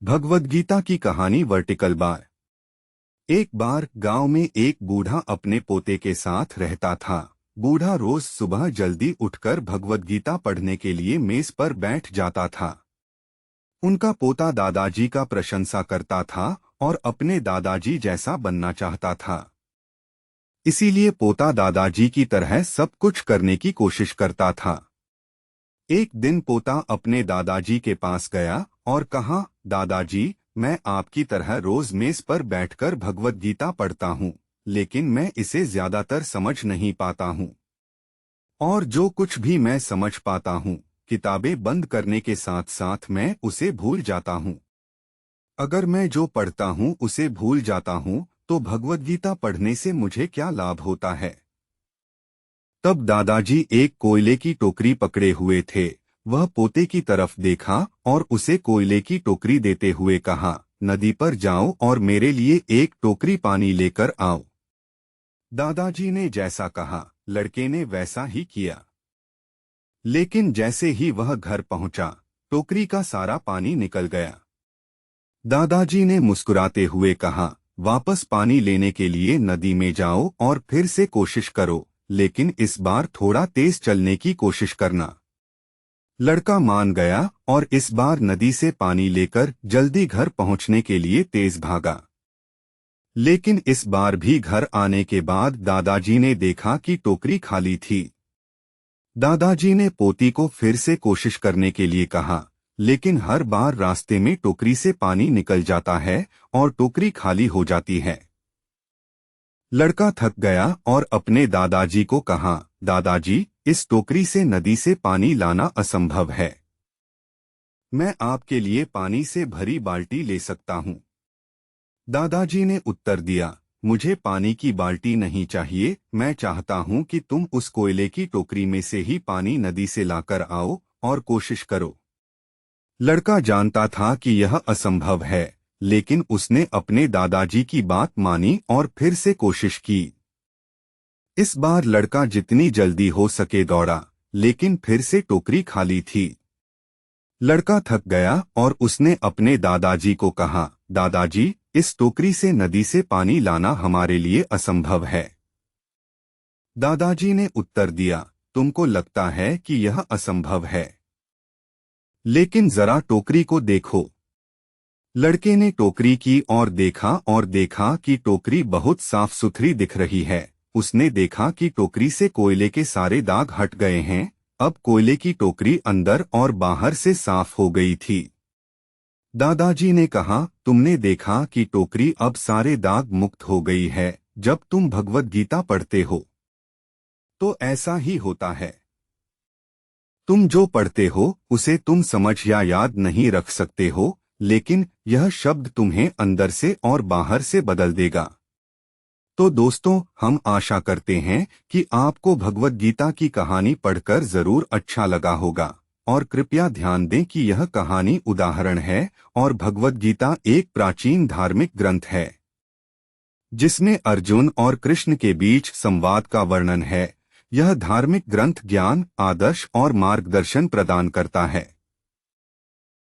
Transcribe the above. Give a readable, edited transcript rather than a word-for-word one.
भगवद गीता की कहानी vertical bar. एक बार गांव में एक बूढ़ा अपने पोते के साथ रहता था। बूढ़ा रोज सुबह जल्दी उठकर भगवद गीता पढ़ने के लिए मेज पर बैठ जाता था। उनका पोता दादाजी का प्रशंसा करता था और अपने दादाजी जैसा बनना चाहता था। इसीलिए पोता दादाजी की तरह सब कुछ करने की कोशिश करता था। एक दिन पोता अपने दादाजी के पास गया और कहा, दादाजी, मैं आपकी तरह रोज मेज पर बैठकर भगवद गीता पढ़ता हूँ, लेकिन मैं इसे ज्यादातर समझ नहीं पाता हूँ। और जो कुछ भी मैं समझ पाता हूँ, किताबें बंद करने के साथ साथ मैं उसे भूल जाता हूँ। अगर मैं जो पढ़ता हूँ उसे भूल जाता हूँ, तो भगवद गीता पढ़ने से मुझे क्या लाभ होता है? तब दादाजी एक कोयले की टोकरी पकड़े हुए थे। वह पोते की तरफ देखा और उसे कोयले की टोकरी देते हुए कहा, नदी पर जाओ और मेरे लिए एक टोकरी पानी लेकर आओ। दादाजी ने जैसा कहा, लड़के ने वैसा ही किया। लेकिन जैसे ही वह घर पहुंचा, टोकरी का सारा पानी निकल गया। दादाजी ने मुस्कुराते हुए कहा, वापस पानी लेने के लिए नदी में जाओ और फिर से कोशिश करो, लेकिन इस बार थोड़ा तेज चलने की कोशिश करना। लड़का मान गया और इस बार नदी से पानी लेकर जल्दी घर पहुंचने के लिए तेज भागा। लेकिन इस बार भी घर आने के बाद दादाजी ने देखा कि टोकरी खाली थी। दादाजी ने पोती को फिर से कोशिश करने के लिए कहा, लेकिन हर बार रास्ते में टोकरी से पानी निकल जाता है और टोकरी खाली हो जाती है। लड़का थक गया और अपने दादाजी को कहा, दादाजी, इस टोकरी से नदी से पानी लाना असंभव है। मैं आपके लिए पानी से भरी बाल्टी ले सकता हूँ। दादाजी ने उत्तर दिया, मुझे पानी की बाल्टी नहीं चाहिए, मैं चाहता हूँ कि तुम उस कोयले की टोकरी में से ही पानी नदी से लाकर आओ और कोशिश करो। लड़का जानता था कि यह असंभव है, लेकिन उसने अपने दादाजी की बात मानी और फिर से कोशिश की। इस बार लड़का जितनी जल्दी हो सके दौड़ा, लेकिन फिर से टोकरी खाली थी। लड़का थक गया और उसने अपने दादाजी को कहा, दादाजी, इस टोकरी से नदी से पानी लाना हमारे लिए असंभव है। दादाजी ने उत्तर दिया, तुमको लगता है कि यह असंभव है, लेकिन जरा टोकरी को देखो। लड़के ने टोकरी की ओर देखा और देखा कि टोकरी बहुत साफ सुथरी दिख रही है। उसने देखा कि टोकरी से कोयले के सारे दाग हट गए हैं। अब कोयले की टोकरी अंदर और बाहर से साफ हो गई थी। दादाजी ने कहा, तुमने देखा कि टोकरी अब सारे दाग मुक्त हो गई है। जब तुम भगवद गीता पढ़ते हो तो ऐसा ही होता है। तुम जो पढ़ते हो उसे तुम समझ या याद नहीं रख सकते हो, लेकिन यह शब्द तुम्हें अंदर से और बाहर से बदल देगा। तो दोस्तों, हम आशा करते हैं कि आपको भगवद गीता की कहानी पढ़कर जरूर अच्छा लगा होगा। और कृपया ध्यान दें कि यह कहानी उदाहरण है और भगवद गीता एक प्राचीन धार्मिक ग्रंथ है, जिसमें अर्जुन और कृष्ण के बीच संवाद का वर्णन है। यह धार्मिक ग्रंथ ज्ञान, आदर्श और मार्गदर्शन प्रदान करता है।